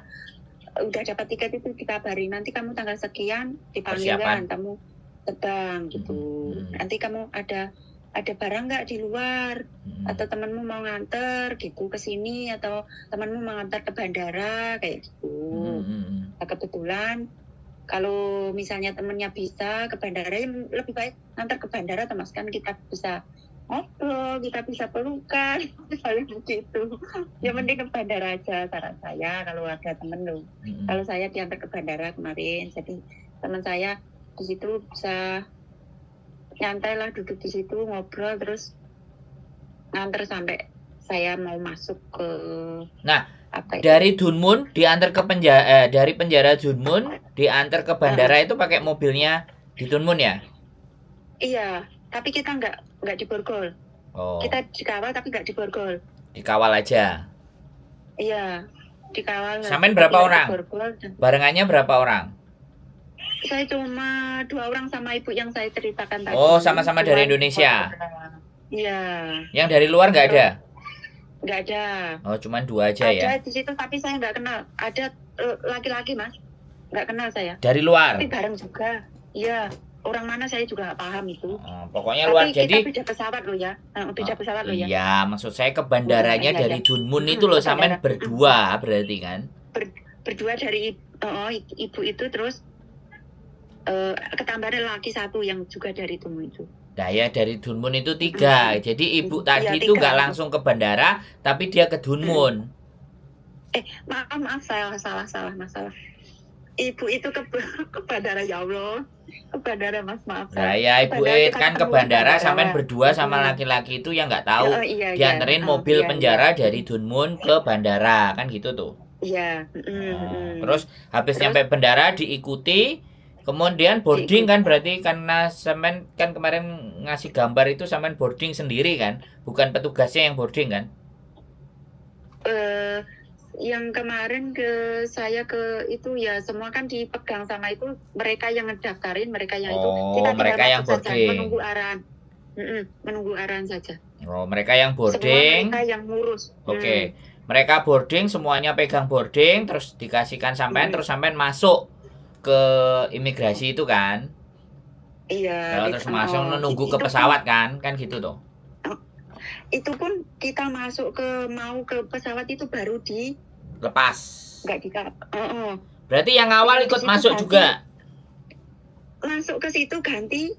Speaker 2: udah dapat tiket itu dikabari, nanti kamu tanggal sekian dipanggilkan, kamu terbang gitu. Nanti kamu ada barang nggak di luar, atau temanmu mau nganter gitu ke sini, atau temanmu mau nganter ke bandara kayak gitu. Nah, kebetulan kalau misalnya temennya bisa ke bandara, ya lebih baik nganter ke bandara, Mas, kan kita bisa ngobrol, kita bisa pelukan, misalnya begitu. Ya mending ke bandara aja saran saya kalau ada temen loh. Kalau saya diantar ke bandara kemarin, jadi teman saya di situ bisa nyantai lah, duduk di situ ngobrol, terus nganter sampai saya mau masuk ke.
Speaker 1: Nah, dari Dunmun diantar ke penjara, dari penjara Dunmun diantar ke bandara itu pakai mobilnya di Dunmun ya?
Speaker 2: Iya, tapi kita nggak diborgol. Kita dikawal tapi nggak diborgol.
Speaker 1: Dikawal aja.
Speaker 2: Iya, dikawal.
Speaker 1: Sampean berapa orang? Barengannya berapa orang?
Speaker 2: Saya cuma 2 orang sama ibu yang saya ceritakan tadi.
Speaker 1: Sama-sama dari Indonesia.
Speaker 2: Iya.
Speaker 1: Yang dari luar nggak ada?
Speaker 2: Nggak ada.
Speaker 1: Cuman 2 aja ya?
Speaker 2: Ada di situ tapi saya nggak kenal. Ada laki-laki Mas, nggak kenal saya.
Speaker 1: Dari luar?
Speaker 2: Tapi bareng juga. Iya. Orang mana saya juga nggak paham itu.
Speaker 1: Pokoknya luar.
Speaker 2: Tapi
Speaker 1: jadi
Speaker 2: kita beda pesawat loh ya. Beda pesawat loh ya.
Speaker 1: Iya, maksud saya ke bandaranya dari Dunmun itu loh, sampean berdua berarti kan?
Speaker 2: Berdua dari ibu itu, terus ketambahan laki 1 yang juga dari Dunmun itu.
Speaker 1: Nah ya, dari Dunmun itu 3. Jadi ibu tadi itu nggak langsung ke bandara, tapi dia ke Dunmun.
Speaker 2: Maaf salah masalah. Ibu itu ke bandara, ya Allah. Ke bandara, Mas, maaf.
Speaker 1: Nah ya ibu kan ke bandara sampean berdua sama laki-laki itu yang nggak tahu
Speaker 2: Iya,
Speaker 1: dianterin mobil
Speaker 2: iya,
Speaker 1: penjara dari Dunmun ke bandara kan gitu tuh.
Speaker 2: Iya.
Speaker 1: Terus habis nyampe bandara diikuti, kemudian boarding kan berarti karena sampean kan kemarin ngasih gambar itu sampean boarding sendiri kan, bukan petugasnya yang boarding kan?
Speaker 2: Yang kemarin saya ke itu ya semua kan dipegang sama itu mereka yang ngedaftarin, mereka yang itu kita
Speaker 1: mereka yang boarding
Speaker 2: saja, menunggu arahan saja.
Speaker 1: Mereka yang boarding,
Speaker 2: semua mereka yang ngurus.
Speaker 1: Oke. Mereka boarding, semuanya pegang boarding, terus dikasihkan sampean, terus sampean masuk ke imigrasi itu kan?
Speaker 2: Iya.
Speaker 1: Terus masuk menunggu ke pesawat kan gitu tuh.
Speaker 2: Itu pun kita mau ke pesawat itu baru
Speaker 1: lepas.
Speaker 2: Enggak
Speaker 1: Berarti yang awal ikut masuk juga.
Speaker 2: Masuk ke situ ganti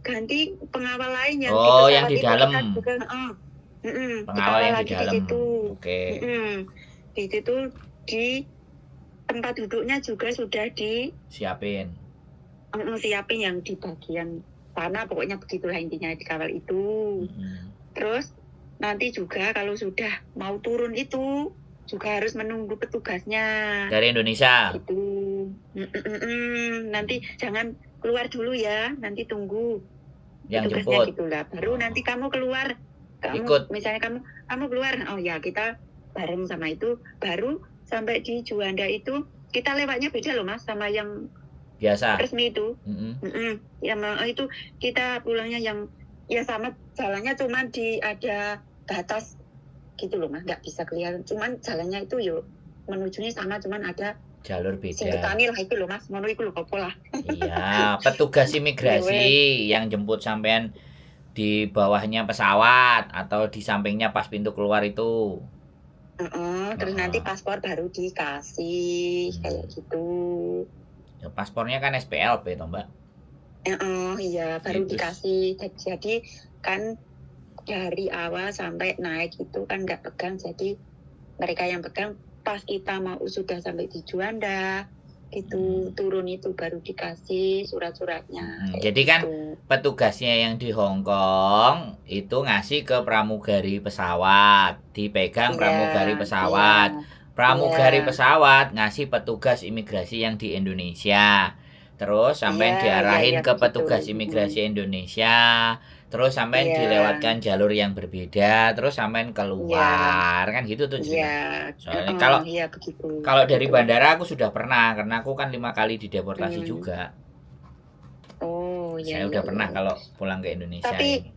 Speaker 2: pengawal lain yang
Speaker 1: yang di dalam. Pengawal yang di dalam. Oke.
Speaker 2: Di situ di tempat duduknya juga sudah
Speaker 1: siapin
Speaker 2: yang di bagian sana, pokoknya begitulah intinya dikawal itu. Terus nanti juga kalau sudah mau turun itu juga harus menunggu petugasnya
Speaker 1: dari Indonesia.
Speaker 2: Itu nanti jangan keluar dulu ya, nanti tunggu
Speaker 1: yang
Speaker 2: petugasnya
Speaker 1: jemput.
Speaker 2: Gitulah. Baru nanti kamu keluar,
Speaker 1: ikut.
Speaker 2: Misalnya kamu keluar, oh ya kita bareng sama itu, baru sampai di Juanda itu kita lewatnya beda loh Mas sama yang
Speaker 1: biasa
Speaker 2: resmi itu. Ya itu kita pulangnya yang ya sama jalannya, cuman ada batas gitu loh Mas, nggak bisa kelihatan, cuman jalannya itu yuk menujunya sama, cuman ada
Speaker 1: jalur beda.
Speaker 2: Singketani lah itu loh Mas, mono iku lho apa lah.
Speaker 1: Iya, petugas imigrasi yang jemput sampean di bawahnya pesawat atau di sampingnya pas pintu keluar itu.
Speaker 2: Terus nanti paspor baru dikasih kayak gitu.
Speaker 1: Ya, paspornya kan SPLP toh Mbak.
Speaker 2: Iya baru dikasih. Jadi kan dari awal sampai naik itu kan nggak pegang, jadi mereka yang pegang pas kita mau sudah sampai di Juanda itu turun itu baru dikasih surat-suratnya.
Speaker 1: Jadi kan petugasnya yang di Hong Kong itu ngasih ke pramugari pesawat, dipegang pramugari pesawat. Pramugari pesawat ngasih petugas imigrasi yang di Indonesia. Terus sampai diarahin ke petugas imigrasi Indonesia. Terus sampai dilewatkan jalur yang berbeda, terus sampai keluar kan gitu tuh. Soalnya kalau dari bandara aku sudah pernah, karena aku kan 5 kali dideportasi juga. Saya udah pernah kalau pulang ke Indonesia.
Speaker 2: Tapi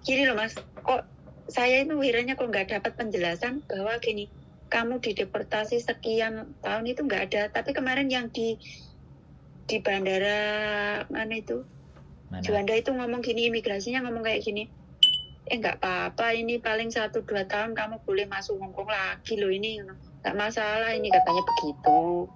Speaker 2: gini loh Mas, kok saya itu wiranya kok nggak dapat penjelasan bahwa gini, kamu dideportasi sekian tahun itu nggak ada, tapi kemarin yang di bandara mana itu? Juanda itu ngomong gini, imigrasinya ngomong kayak gini, nggak apa-apa, ini paling 1-2 tahun kamu boleh masuk Hongkong lagi loh, ini nggak masalah ini, katanya begitu.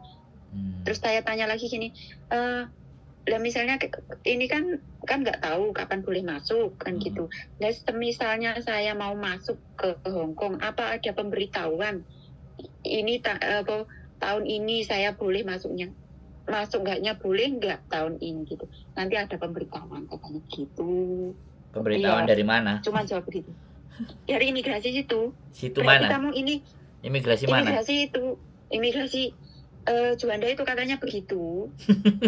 Speaker 2: Terus saya tanya lagi gini, lah misalnya ini kan nggak tahu kapan boleh masuk kan gitu. Nah misalnya saya mau masuk ke Hongkong, apa ada pemberitahuan ini tahun ini saya boleh masuknya? Masuk enggaknya boleh enggak tahun ini gitu. Nanti ada pemberitahuan katanya gitu.
Speaker 1: Pemberitahuan dari mana?
Speaker 2: Cuma jawab begitu. Dari imigrasi situ.
Speaker 1: Situ mana?
Speaker 2: Kamu ini
Speaker 1: imigrasi mana?
Speaker 2: Imigrasi itu. Imigrasi Juanda itu katanya begitu.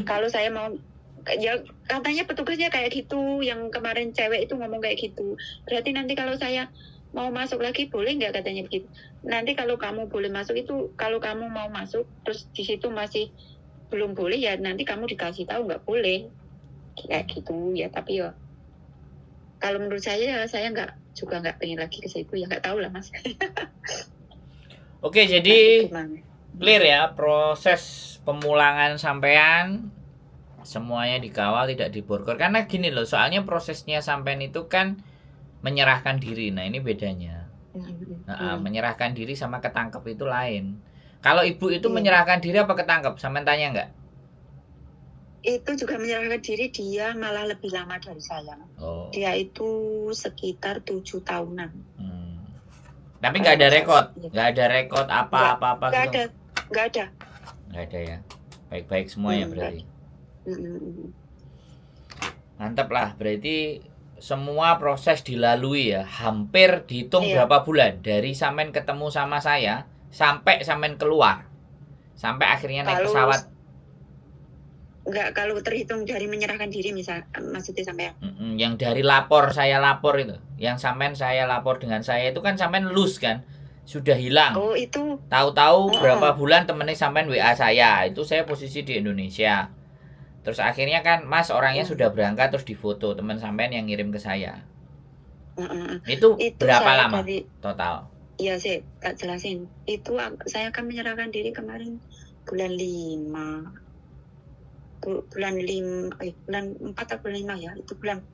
Speaker 2: Kalau saya mau ya katanya petugasnya kayak gitu, yang kemarin cewek itu ngomong kayak gitu. Berarti nanti kalau saya mau masuk lagi boleh nggak katanya begitu. Nanti kalau kamu boleh masuk itu, kalau kamu mau masuk terus di situ masih belum boleh ya nanti kamu dikasih tahu nggak boleh kayak gitu ya. Tapi ya kalau menurut saya nggak pengen lagi ke situ ya, nggak tahu lah Mas.
Speaker 1: Oke, jadi clear ya proses pemulangan sampean, semuanya dikawal, tidak diborgol. Karena gini loh, soalnya prosesnya sampean itu kan menyerahkan diri. Nah ini bedanya. Menyerahkan diri sama ketangkep itu lain. Kalau ibu itu menyerahkan diri apa ketangkep? Sampean tanya nggak?
Speaker 2: Itu juga menyerahkan diri, dia malah lebih lama dari saya. Dia itu sekitar 7 tahunan.
Speaker 1: Tapi nggak ada rekod, nggak ada rekod apa-apa.
Speaker 2: Nggak ada. nggak ada.
Speaker 1: Nggak ada ya. Baik-baik semua ya berarti. Mantap lah, berarti semua proses dilalui ya. Hampir dihitung
Speaker 2: Iya.
Speaker 1: berapa bulan dari sampean ketemu sama saya sampai sampean keluar. Sampai akhirnya naik
Speaker 2: Kalau
Speaker 1: pesawat.
Speaker 2: Enggak, kalau terhitung dari menyerahkan diri maksudnya sampai
Speaker 1: Yang dari saya lapor itu, yang sampean saya lapor dengan saya itu kan sampean lose kan, sudah hilang.
Speaker 2: Oh itu.
Speaker 1: Tahu-tahu berapa bulan temennya sampean WA saya, itu saya posisi di Indonesia. Terus akhirnya kan Mas orangnya sudah berangkat terus difoto teman sampean yang ngirim ke saya. Itu berapa lama total?
Speaker 2: Iya sih, tak jelasin. Itu saya akan menyerahkan diri kemarin bulan 5. Bulan 4 atau bulan 5 ya, itu bulan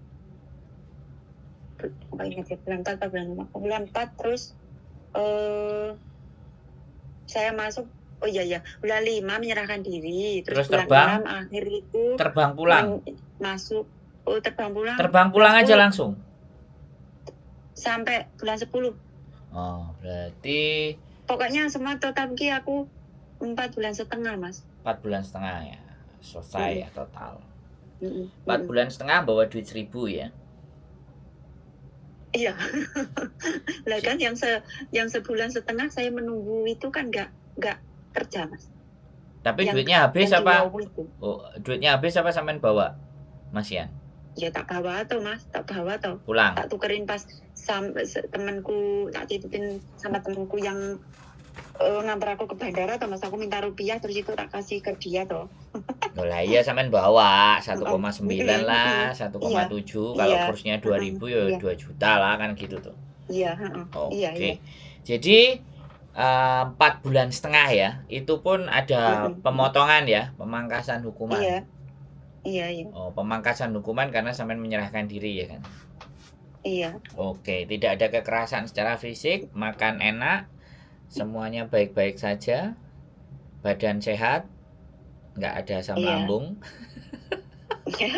Speaker 2: apa ingat ya, bulan 4 atau bulan 4 terus saya masuk bulan 5 menyerahkan diri, terus bulan
Speaker 1: terbang
Speaker 2: 6 akhir itu
Speaker 1: terbang pulang
Speaker 2: masuk
Speaker 1: terbang pulang aja langsung
Speaker 2: sampai bulan 10.
Speaker 1: Berarti
Speaker 2: pokoknya semua total aku 4 bulan setengah Mas.
Speaker 1: 4 bulan setengah ya selesai ya total. 4 bulan setengah bawa duit 1.000 ya.
Speaker 2: Iya. Lah kan yang sebulan setengah saya menunggu itu kan nggak kerja Mas.
Speaker 1: Tapi duitnya habis apa? Duitnya habis apa sampean bawa Mas Yan?
Speaker 2: Ya tak bawa tuh Mas,
Speaker 1: pulang.
Speaker 2: Tak tukerin pas temanku, tak titipin sama temanku yang ngantar aku ke bandara atau Mas, aku minta rupiah terus itu tak kasih ke dia toh.
Speaker 1: Lah iya sampean bawa 1,9 lah, 1,7 kalau kursnya 2.000 ya 2 juta lah kan gitu tuh.
Speaker 2: Iya,
Speaker 1: Oke. Jadi 4 bulan setengah ya, itu pun ada pemotongan ya, pemangkasan hukuman.
Speaker 2: Iya.
Speaker 1: Oh, pemangkasan hukuman karena sampean menyerahkan diri ya kan?
Speaker 2: Iya.
Speaker 1: Oke, tidak ada kekerasan secara fisik, makan enak, semuanya baik-baik saja, badan sehat, nggak ada asam lambung.
Speaker 2: Ya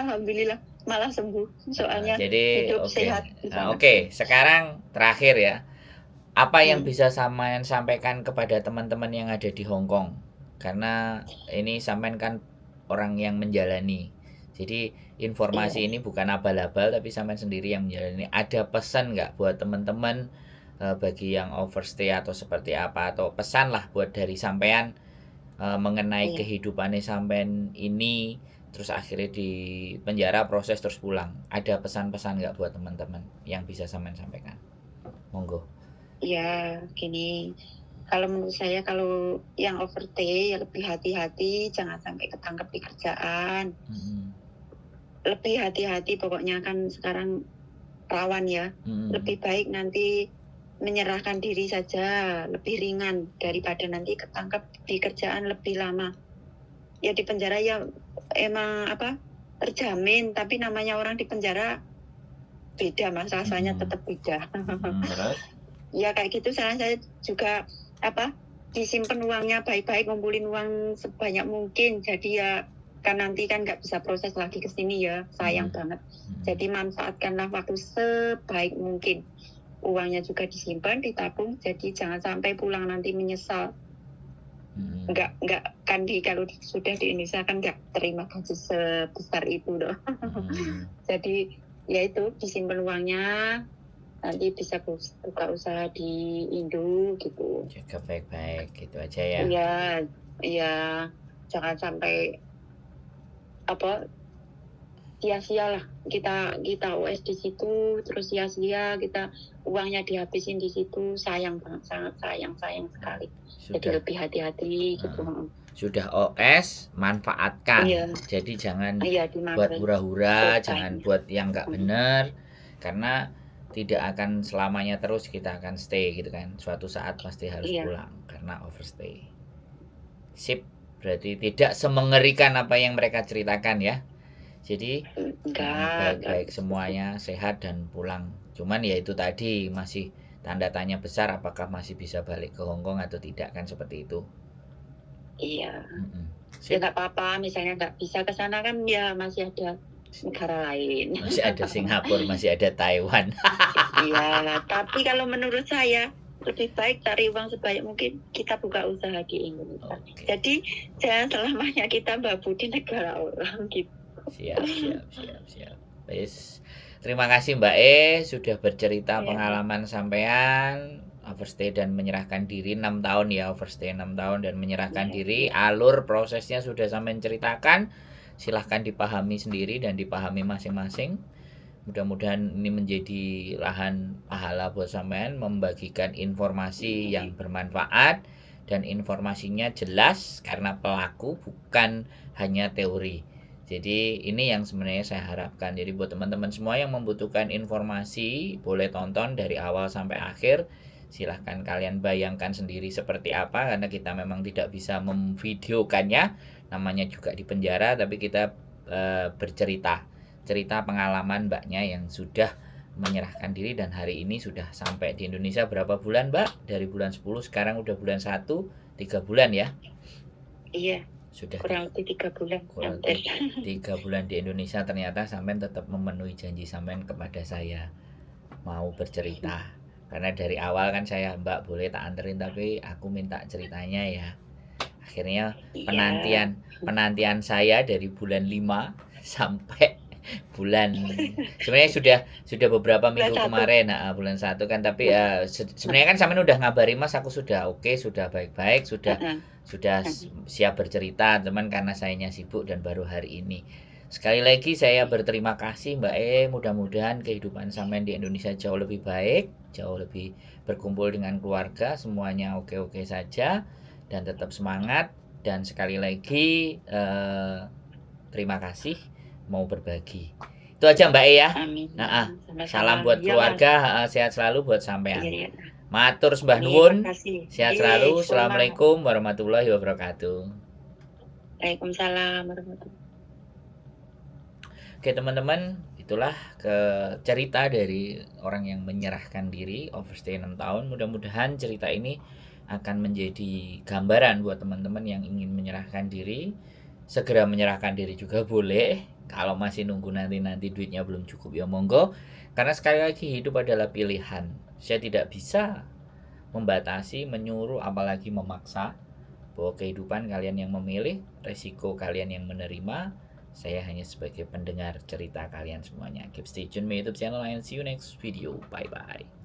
Speaker 2: alhamdulillah malah sembuh soalnya
Speaker 1: jadi
Speaker 2: hidup sehat.
Speaker 1: Oke, sekarang terakhir ya, apa yang bisa sampean sampaikan kepada teman-teman yang ada di Hong Kong? Karena ini sampean kan orang yang menjalani, jadi informasi ini bukan abal-abal tapi sampean sendiri yang menjalani. Ada pesan nggak buat teman-teman bagi yang overstay atau seperti apa, atau pesan lah buat dari sampean mengenai kehidupannya sampean ini terus akhirnya di penjara proses terus pulang, ada pesan-pesan nggak buat teman-teman yang bisa sampean sampaikan? Monggo.
Speaker 2: Ya gini, kalau menurut saya kalau yang overstay ya lebih hati-hati, jangan sampai ketangkep di kerjaan. Lebih hati-hati pokoknya, kan sekarang rawan ya. Lebih baik nanti menyerahkan diri saja, lebih ringan daripada nanti ketangkep di kerjaan lebih lama. Ya di penjara ya emang terjamin, tapi namanya orang di penjara beda Mas, rasanya tetap beda. Ya kayak gitu, saya juga disimpan uangnya baik-baik, ngumpulin uang sebanyak mungkin, jadi ya kan nanti kan nggak bisa proses lagi ke sini ya, sayang banget. Jadi manfaatkanlah waktu sebaik mungkin. Uangnya juga disimpan, ditabung, jadi jangan sampai pulang nanti menyesal. Nggak kan kalau sudah di Indonesia kan nggak terima gaji sebesar itu loh. Jadi ya itu disimpan uangnya, nanti bisa buka usaha di Indo gitu.
Speaker 1: Jaga baik-baik gitu aja ya.
Speaker 2: Iya, jangan sampai sia-sia lah kita US di situ, terus sia-sia kita uangnya dihabisin di situ, sayang banget, sangat sayang sekali. Jadi lebih hati-hati gitu.
Speaker 1: Sudah OS, manfaatkan. Jadi jangan buat hura-hura, jangan buat yang nggak benar, karena tidak akan selamanya terus kita akan stay gitu kan. Suatu saat pasti harus pulang karena overstay. Sip, berarti tidak semengerikan apa yang mereka ceritakan ya. Jadi baik-baik semuanya, sehat dan pulang. Cuman ya itu tadi masih tanda tanya besar, apakah masih bisa balik ke Hong Kong atau tidak, kan seperti itu.
Speaker 2: Iya. Ya nggak apa-apa, misalnya nggak bisa ke sana kan ya masih ada negara lain.
Speaker 1: Masih ada Singapura, masih ada Taiwan.
Speaker 2: Iya, tapi kalau menurut saya lebih baik cari uang sebanyak mungkin, kita buka usaha di Indonesia.
Speaker 1: Oke.
Speaker 2: Jadi jangan selamanya kita Mbak Budi negara orang gitu.
Speaker 1: Siap. Wis. Terima kasih Mbak E sudah bercerita
Speaker 2: Ya.
Speaker 1: pengalaman sampean overstay dan menyerahkan diri 6 tahun ya, overstay 6 tahun dan menyerahkan diri. Alur prosesnya sudah sampean ceritakan. Silahkan dipahami sendiri dan dipahami masing-masing. Mudah-mudahan ini menjadi lahan pahala buat sampean membagikan informasi yang bermanfaat dan informasinya jelas karena pelaku bukan hanya teori. Jadi ini yang sebenarnya saya harapkan. Jadi buat teman-teman semua yang membutuhkan informasi boleh tonton dari awal sampai akhir. Silahkan kalian bayangkan sendiri seperti apa karena kita memang tidak bisa memvideokannya. Namanya juga di penjara tapi kita bercerita pengalaman mbaknya yang sudah menyerahkan diri dan hari ini sudah sampai di Indonesia berapa bulan Mbak? Dari bulan 10 sekarang udah bulan 1, 3 bulan ya?
Speaker 2: Iya.
Speaker 1: Sudah
Speaker 2: kurang lebih 3 bulan.
Speaker 1: Kurang lebih 3 bulan di Indonesia. Ternyata sampean tetap memenuhi janji sampean kepada saya mau bercerita. Karena dari awal kan saya Mbak boleh tak anterin tapi aku minta ceritanya ya. Akhirnya penantian saya dari bulan 5 sampai bulan sebenarnya sudah beberapa minggu kemarin bulan 1 kan tapi sebenarnya kan sampean udah ngabari Mas aku sudah oke, sudah baik-baik, sudah siap bercerita, cuman karena sayanya sibuk dan baru hari ini. Sekali lagi saya berterima kasih Mbak E, mudah-mudahan kehidupan sampean di Indonesia jauh lebih baik, jauh lebih berkumpul dengan keluarga, semuanya oke-oke saja dan tetap semangat dan sekali lagi terima kasih mau berbagi. Itu aja Mbak E ya.
Speaker 2: Amin.
Speaker 1: Salam buat keluarga, sehat selalu buat sampean.
Speaker 2: Iya.
Speaker 1: Matur sembah nuwun. Sehat selalu. Assalamualaikum warahmatullahi wabarakatuh.
Speaker 2: Waalaikumsalam warahmatullahi.
Speaker 1: Oke teman-teman, itulah cerita dari orang yang menyerahkan diri overstay 6 tahun. Mudah-mudahan cerita ini akan menjadi gambaran buat teman-teman yang ingin menyerahkan diri. Segera menyerahkan diri juga boleh. Kalau masih nunggu nanti duitnya belum cukup ya monggo. Karena sekali lagi hidup adalah pilihan. Saya tidak bisa membatasi, menyuruh, apalagi memaksa bahwa kehidupan kalian yang memilih, resiko kalian yang menerima. Saya hanya sebagai pendengar cerita kalian semuanya. Keep stay tune my YouTube channel and see you next video. Bye bye.